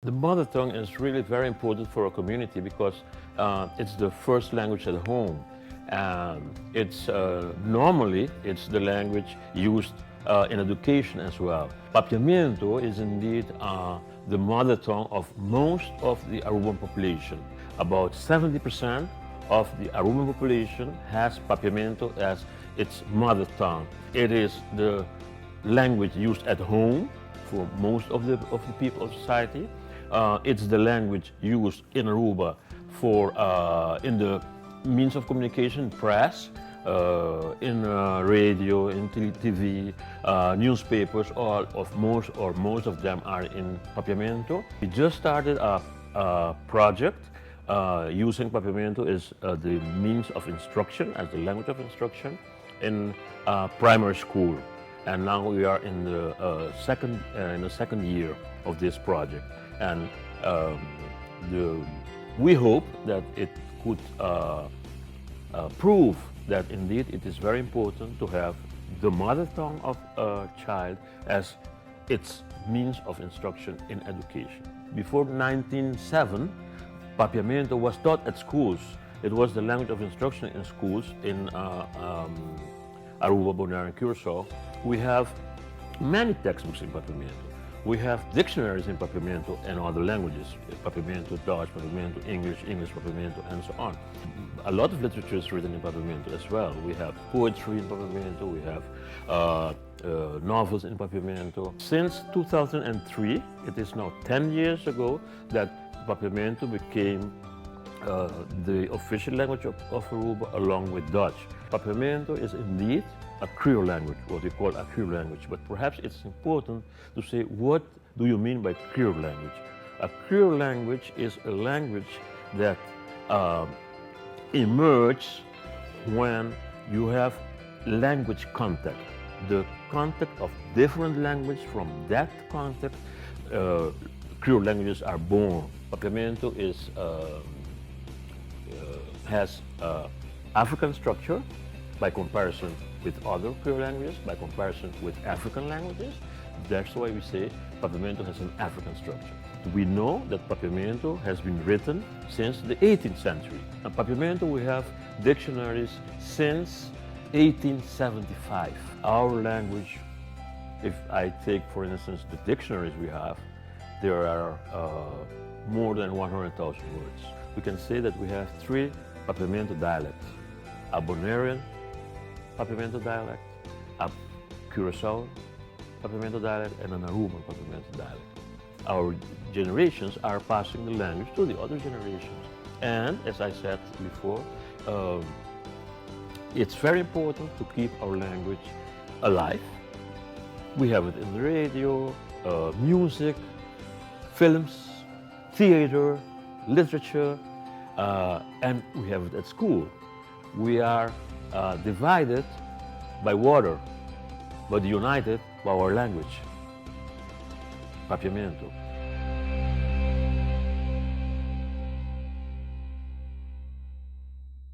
The mother tongue is really very important for a community because it's the first language at home. It's normally it's the language used in education as well. Papiamento is indeed the mother tongue of most of the Aruban population. About 70% of the Aruban population has Papiamento as its mother tongue. It is the language used at home for most of the people of society. It's the language used in Aruba for in the means of communication, press, in radio, in TV, newspapers. All of most of them are in Papiamento. We just started a project using Papiamento as the means of instruction, as the language of instruction in primary school. And now we are in the second year of this project, and we hope that it could prove that indeed it is very important to have the mother tongue of a child as its means of instruction in education. Before 1907, Papiamento was taught at schools. It was the language of instruction in schools in Aruba, Bonaire, and Curacao. We have many textbooks in Papiamento. We have dictionaries in Papiamento and other languages, Papiamento, Dutch, Papiamento, English Papiamento, and so on. A lot of literature is written in Papiamento as well. We have poetry in Papiamento, we have novels in Papiamento. Since 2003, it is now 10 years ago that Papiamento became the official language of Aruba along with Dutch. Papiamento is indeed a Creole language, what we call a Creole language, but perhaps it's important to say, what do you mean by Creole language? A Creole language is a language that emerges when you have language contact, the contact of different languages. From that contact, Creole languages are born. Papiamento has African structure by comparison with other Creole languages, by comparison with African languages. That's why we say Papiamento has an African structure. We know that Papiamento has been written since the 18th century. In Papiamento we have dictionaries since 1875. Our language, if I take for instance the dictionaries we have, there are more than 100,000 words. We can say that we have 3 Papiamento dialects: a Bonairean Papiamento dialect, a Curacao Papiamento dialect, and an Aruban Papiamento dialect. Our generations are passing the language to the other generations. And as I said before, it's very important to keep our language alive. We have it in the radio, music, films, theater, literature, and we have it at school. We are divided by water, but united by our language, Papiamento.